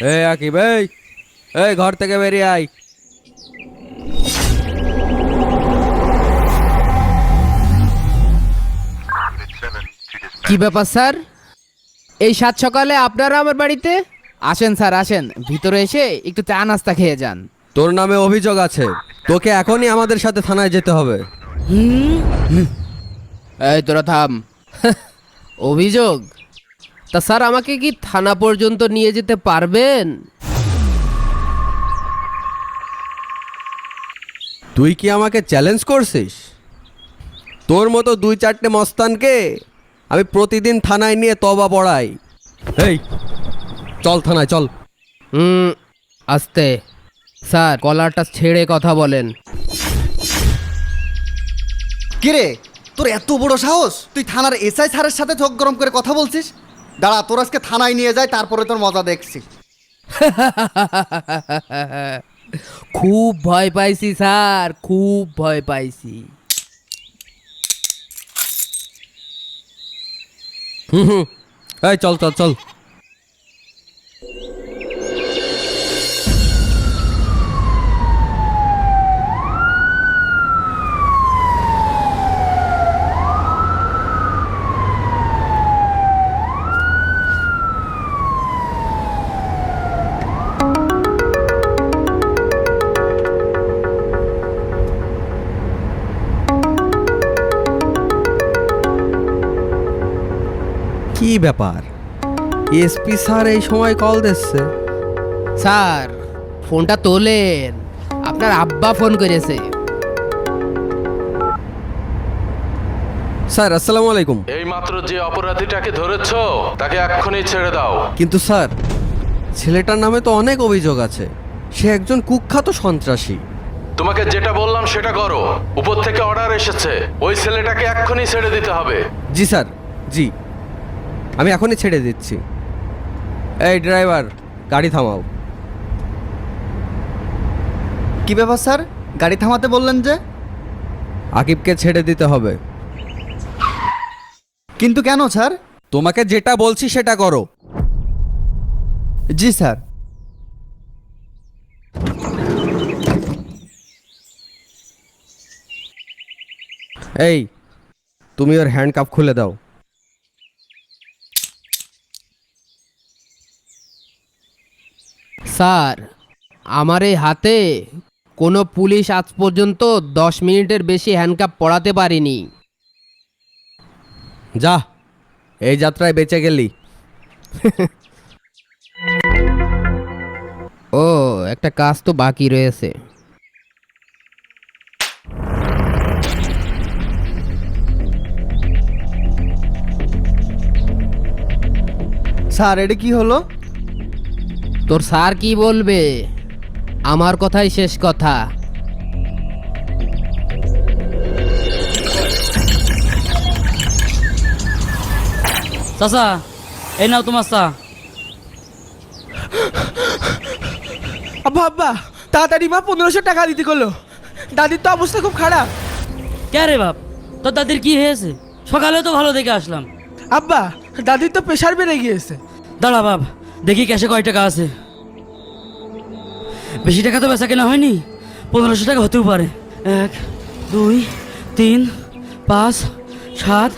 এই আকিব, এই এই ঘর থেকে বেরিয়ে আয়। কি ব্যাপার স্যার, এই সাত সকালে আপনারা আমার বাড়িতে? আসেন স্যার আসেন, ভিতরে এসে একটু চা নাস্তা খেয়ে যান। তোর নামে অভিযোগ আছে, তোকে এখনই আমাদের সাথে থানায় যেতে হবে। এই তোরা থাম। অভিযোগ? তা স্যার আমাকে কি থানা পর্যন্ত নিয়ে যেতে পারবেন? তুই কি আমাকে চ্যালেঞ্জ করছিস? তোর মতো দুই চারটে মস্তানকে আমি প্রতিদিন থানায় নিয়ে তবা পড়াই। এই চল থানায় চল। আস্তে স্যার, কলারটা ছেড়ে কথা বলেন। কিরে, তোর এত বড় সাহস, তুই থানার এসআই স্যারের সাথে চোখ গরম করে কথা বলছিস? দাঁড়া, তোর আজকে থানায় নিয়ে যায়, তারপরে তোর মজা দেখছি। খুব ভয় পাইছি স্যার, খুব ভয় পাইছি। এই চল চল চল। কি ব্যাপার, এসপি স্যার এই সময় কল দিচ্ছে? স্যার ফোনটা তোলেন, আপনার আব্বা ফোন করেছে। স্যার আসসালামু আলাইকুম। এইমাত্র যে অপরাধীটাকে ধরেছো তাকে এক্ষুনি ছেড়ে দাও। কিন্তু স্যার, ছেলেটার নামে তো অনেক অভিযোগ আছে, সে একজন কুখ্যাত সন্ত্রাসী। তোমাকে যেটা বললাম সেটা করো, উপর থেকে অর্ডার এসেছে, ওই ছেলেটাকে এক্ষুনি ছেড়ে দিতে হবে। জি স্যার, জি আমি এখনই ছেড়ে দিচ্ছি। এই ড্রাইভার, গাড়ি থামাও। কি ব্যাপার স্যার, গাড়ি থামাতে বললেন যে? আকিবকে ছেড়ে দিতে হবে। কিন্তু কেন স্যার? তোমাকে যেটা বলছি সেটা করো। জি স্যার। এই তুমি ওর হ্যান্ডকাপ খুলে দাও। স্যার আমার এই হাতে কোনো পুলিশ আজ পর্যন্ত 10 মিনিটের বেশি হ্যান্ডকাপ পরাতে পারিনি। যা, এই যাত্রায় বেঁচে গেলি। ও একটা কাজ তো বাকি রয়েছে। স্যার এটা কি হলো? তোর স্যার কি বলবে, আমার কথাই শেষ কথা। চাচা, এই নাও তোমার চা। আব্বা আব্বা তাড়াতাড়ি মা 1500 টাকা দিতে করলো। দাদির তো অবস্থা খুব খারাপ। কে রে বাপ, তোর দাদির কি হয়েছে? সকালে তো ভালো দেখে আসলাম। আব্বা দাদির তো প্রেশার বেড়ে গিয়েছে। দাঁড়া বাপ, দেখি ক্যাশে কয় টাকা আছে। বেশি টাকা তো বেচা কেনা হয়নি, 1500 টাকা হতেও পারে। 1 2 3 5 7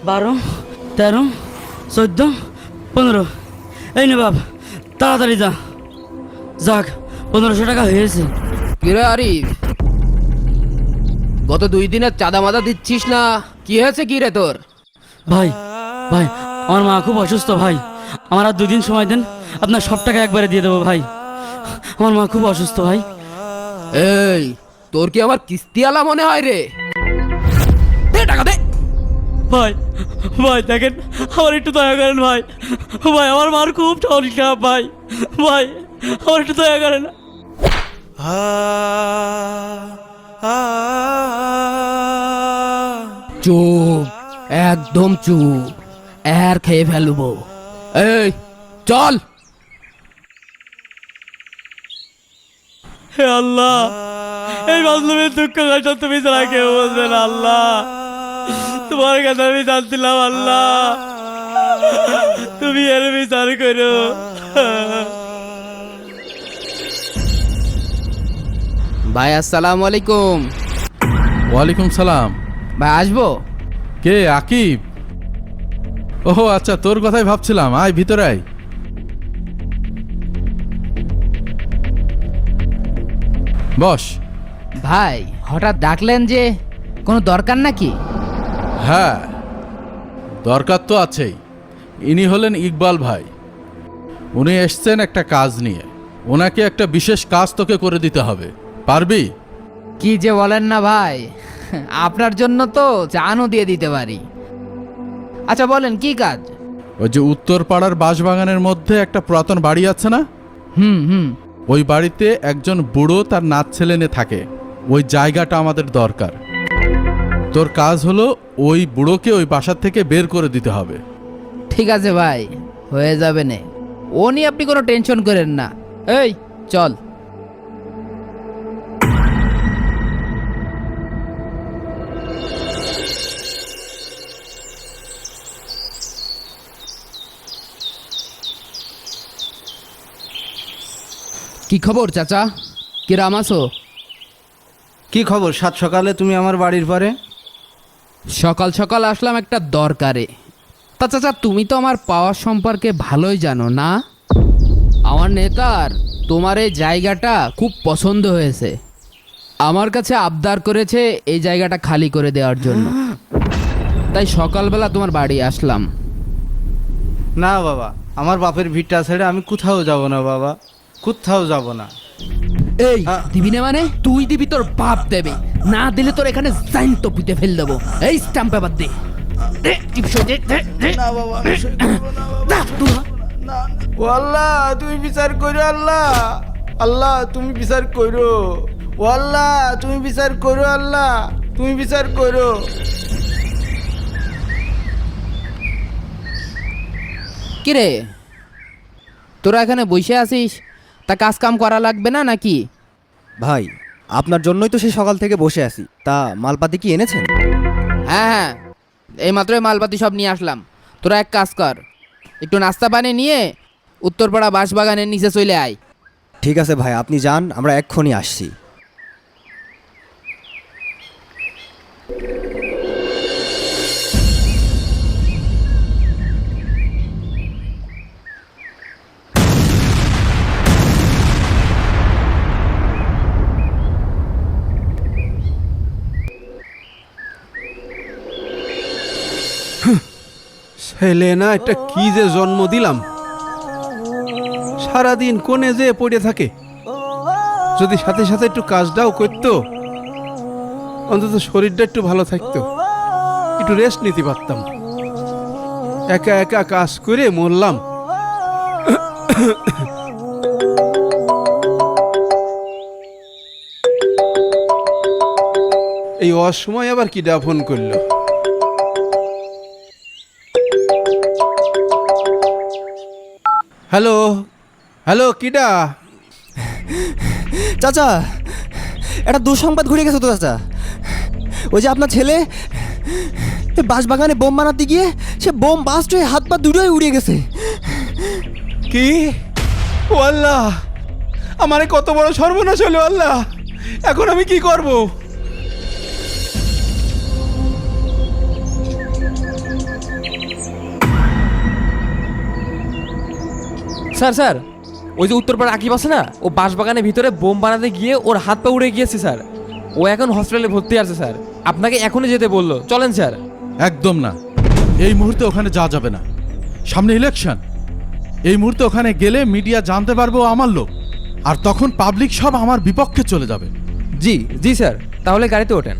12 13 14 15। এই নে বাপ, তাড়াতাড়ি যা। যাক, 1500 টাকা হয়েছে। কিরে আরিফ, গত 2 দিনের চাঁদা মাদা দিচ্ছিস না, কি হয়েছে কি রে তোর? ভাই ভাই, আমার মা খুব অসুস্থ ভাই, আমার আর 2 দিন সময় দেন, আপনার সব টাকা একবারে দিয়ে দেবো ভাই। আমার মা খুব অসুস্থ ভাই। এই তোর কি আমার কিস্তিওয়ালা মনে হয় রে? দে টাকা দে। ভাই ভাই দেখেন, আমার একটু দয়া করেন ভাই। ভাই আমার মার খুব শরীর খারাপ ভাই। ভাই আমার একটু দয়া করেন। চুপ, একদম চুপ, আর খেয়ে ফেলবো। এই চল। হে আল্লাহ, এই মাজলুমের দুঃখ কষ্ট তুমি ছাড়া কেউ বলবে না আল্লাহ। তোমার কাছে আমি জানছিলাম আল্লাহ, তুমি এর বিচার করো। ভাই আসসালামু আলাইকুম। ওয়ালাইকুম সালাম। ভাই আসবো? কে, আকিব? ওহো আচ্ছা, তোর কথাই ভাবছিলাম। আয় ভিতরে আয়। বস। ভাই হঠাৎ ডাকলেন যে, কোনো দরকার নাকি? হ্যাঁ, দরকার তো আছেই। ইনি হলেন ইকবাল ভাই। উনি এসছেন একটা কাজ নিয়ে। ওনাকে একটা বিশেষ কাজ তোকে করে দিতে হবে, পারবি? কি যে বলেন না ভাই, আপনার জন্য তো জানও দিয়ে দিতে পারি। আচ্ছা বলেন কি কাজ? ওই যে উত্তর পাড়ার বাঁশবাগানের মধ্যে একটা পুরাতন বাড়ি আছে না, হুম। ওই বাড়িতে একজন বুড়ো তার নাত ছেলে নিয়ে থাকে। ওই জায়গাটা আমাদের দরকার। তোর কাজ হলো ওই বুড়োকে ওই বাসার থেকে বের করে দিতে হবে। ঠিক আছে ভাই, হয়ে যাবে নে, ও নিয়ে আপনি কোনো টেনশন করেন না। এই চল। কি খবর চাচা, কিরাম আছো? কি খবর সাত সকালে তুমি আমার বাড়ির পরে? সকাল সকাল আসলাম একটা দরকারে। তা চাচা তুমি তো আমার পাওয়ার সম্পর্কে ভালোই জানো না? আমার নেতার তোমার এই জায়গাটা খুব পছন্দ হয়েছে। আমার কাছে আবদার করেছে এই জায়গাটা খালি করে দেওয়ার জন্য। তাই সকালবেলা তোমার বাড়ি আসলাম। না বাবা, আমার বাপের ভিটটা ছেড়ে আমি কোথাও যাব না বাবা, কোথাও যাব না। এই দিবি না মানে? তুই দিবি, তোর বাপ দেবে। না দিলে তোর এখানে জাইন তো পুঁতে ফেল দেবো। এই স্ট্যাম্প পেপার দে। না বাবা, আমি সই করবো না বাবা। ও আল্লাহ তুমি বিচার করো, আল্লাহ আল্লাহ তুমি বিচার করো, ও আল্লাহ তুমি বিচার করো, আল্লাহ তুমি বিচার করো। কিরে তোরা এখানে বসে আছিস, তা কাজ কাম করা লাগবে না নাকি? ভাই আপনার জন্যই তো সেই সকাল থেকে বসে আছি। তা মালপাতি কি এনেছেন? হ্যাঁ, এই মাত্রই মালপাতি সব নিয়ে আসলাম। তোরা এক কাজ কর, একটু নাস্তা পানি নিয়ে উত্তরপাড়া বাঁশবাগানের নিচে চলে আয়। ঠিক আছে ভাই, আপনি যান, আমরা এক্ষুনি আসছি। ছেলে না, এটা কি যে জন্ম দিলাম। সারাদিন কোণে যে পড়ে থাকে। যদি সাথে সাথে একটু কাজটাও করতো, অন্তত শরীরটা একটু ভালো থাকতো, একটু রেস্ট নিতে পারতাম। একা একা কাজ করে মরলাম। এই অসময় আবার কিডা ফোন করলো? হ্যালো হ্যালো, কিডা? চাচা, একটা দুঃসংবাদ ঘুরে গেছে তো চাচা। ওই যে আপনার ছেলে বাঁশবাগানে বোম বানাতে গিয়ে সে বোম বাস্ট হয়ে হাত পা দুটোই উড়ে গেছে। কি? ও আল্লাহ, আমারে কত বড় সর্বনাশ হলো আল্লাহ! এখন আমি কি করব? স্যার স্যার, ওই যে উত্তরপাড়া আকিব আছে না, ও বাঁশবাগানের ভিতরে বোম বানাতে গিয়ে ওর হাত পা উড়ে গিয়েছে স্যার। ও এখন হসপিটালে ভর্তি আছে স্যার। আপনাকে এখনই যেতে বললো, চলেন স্যার। একদম না, এই মুহূর্তে ওখানে যাওয়া যাবে না। সামনে ইলেকশন। এই মুহূর্তে ওখানে গেলে মিডিয়া জানতে পারবে ও আমার লোক, আর তখন পাবলিক সব আমার বিপক্ষে চলে যাবে। জি জি স্যার, তাহলে গাড়িতে ওঠেন।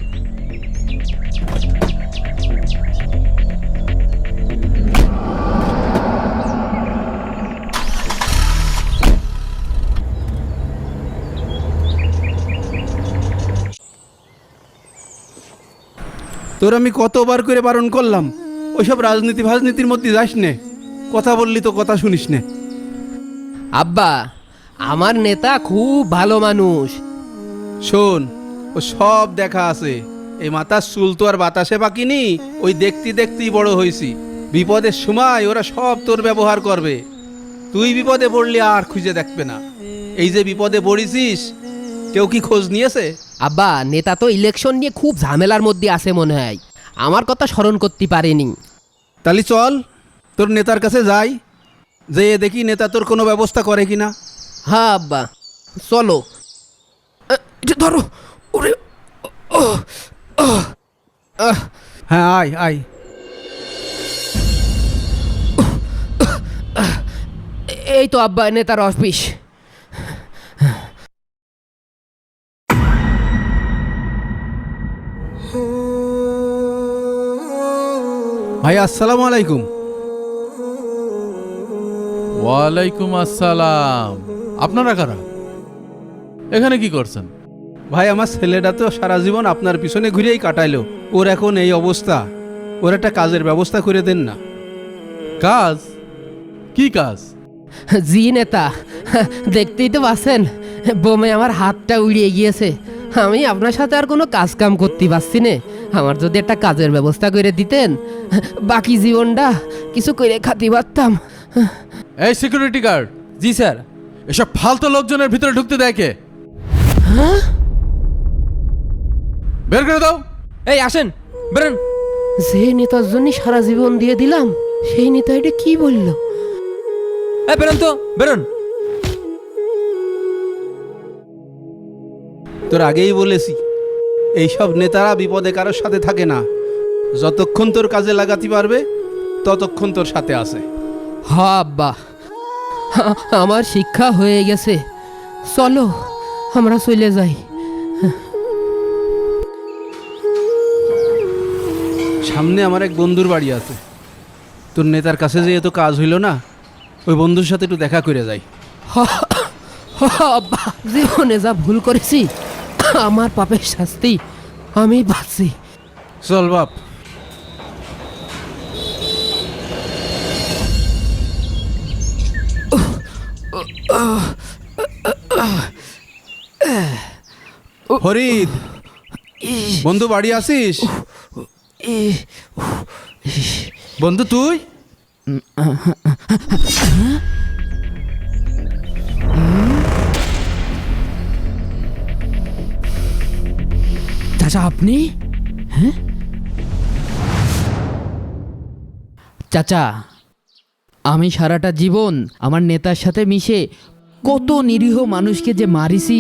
তোর আমি কতবার করে বারণ করলাম, ওইসব রাজনীতির মধ্যে যাস নে। কথা বললি তো কথা শুনিস নে। আব্বা, আমার নেতা খুব ভালো মানুষ। শোন, ও সব দেখা আছে। এই মাথার চুল তো আর বাতাসে বাকিনি। ওই দেখতেই বড় হয়েছি। বিপদের সময় ওরা সব তোর ব্যবহার করবে। তুই বিপদে পড়লি আর খুঁজে দেখবে না। এই যে বিপদে পড়েছিস, কেউ কি খোঁজ নিয়েছে? আব্বা, নেতা তো ইলেকশন নিয়ে খুব ঝামেলার মধ্যে আছে মনে হয়, আমার কথা স্মরণ করতে পারেনি। তাহলে চল তোর নেতার কাছে যাই, যে দেখি নেতা তোর কোনো ব্যবস্থা করে কিনা। হ্যাঁ আব্বা, চলো। এটা ধরো। ওরে, হ্যাঁ আয় আয়। এই তো আব্বা নেতার অফিস। ভাই আসসালামু আলাইকুম। ওয়ালাইকুম আসসালাম। আপনারা কারা? এখানে কি করছেন? ভাই আমার ছেলেটা তো সারা জীবন আপনার পিছনে ঘুরেই কাটাইলো, ওর এখন এই অবস্থা, ওর একটা কাজের ব্যবস্থা করে দেন না। কাজ? কি কাজ? জি নেতা, দেখতেই তো পাচ্ছেন বোমে আমার হাতটা উড়িয়ে গিয়েছে। আমি আপনার সাথে আর কোনো কাজ কাম করতে পারছি না। আমার যদি একটা কাজের ব্যবস্থা করে দিতেন, বাকি জীবনটা কিছু করে খাতে পারতাম। এই সিকিউরিটি গার্ড, জি স্যার। এসব ফালতু লোকজনের ভিতরে ঢুকতে দেয় কে? বের করে দাও। এই আসেন, বেরোন। যে নেতার জন্য সারা জীবন দিয়ে দিলাম, সেই নেতা এটা কি বলল? এই বেরোন তো, বেরোন। তোর আগেই বলেছি, এইসব নেতারা বিপদে কারোর সাথে থাকে না, যতক্ষণ তোর কাজে লাগাতে পারবে ততক্ষণ তোর সাথে আছে। হ্যাঁ আব্বা, আমার শিক্ষা হয়ে গেছে, চলো আমরা চলে যাই। সামনে আমার এক বন্ধুর বাড়ি আছে, তোর নেতার কাছে যে এত কাজ হইল না, ওই বন্ধুর সাথে একটু দেখা করে যাই। আব্বা, জীবনে যা ভুল করেছি, আমার পাপের শাস্তি আমি পাচ্ছি। চল বাপ। ফরিদ, বন্ধু বাড়ি আসিস? বন্ধু তুই? চাচা আপনি? হ্যাঁ চাচা, আমি সারাটা জীবন আমার নেতার সাথে মিশে কত নিরীহ মানুষকে যে মারিছি,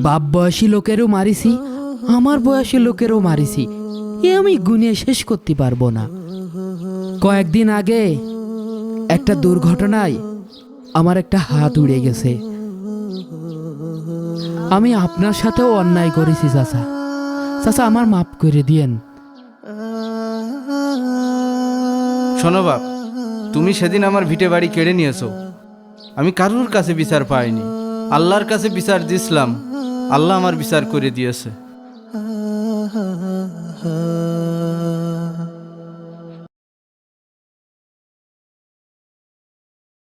বাপ বয়সী লোকেরও মারিছি, আমার বয়সী লোকেরও মারিছি, এ আমি গুনে শেষ করতে পারবো না। কয়েকদিন আগে একটা দুর্ঘটনায় আমার একটা হাত উড়ে গেছে। আমি আপনার সাথেও অন্যায় করেছি চাচা, চাচা আমার মাফ করে দিয়েন। শোনো বাপ, তুমি সেদিন আমার ভিটে বাড়ি কেড়ে নিয়েছো, আমি কারুর কাছে বিচার পাইনি, আল্লাহর কাছে বিচার দিয়েছিলাম, আল্লাহ আমার বিচার করে দিয়েছে।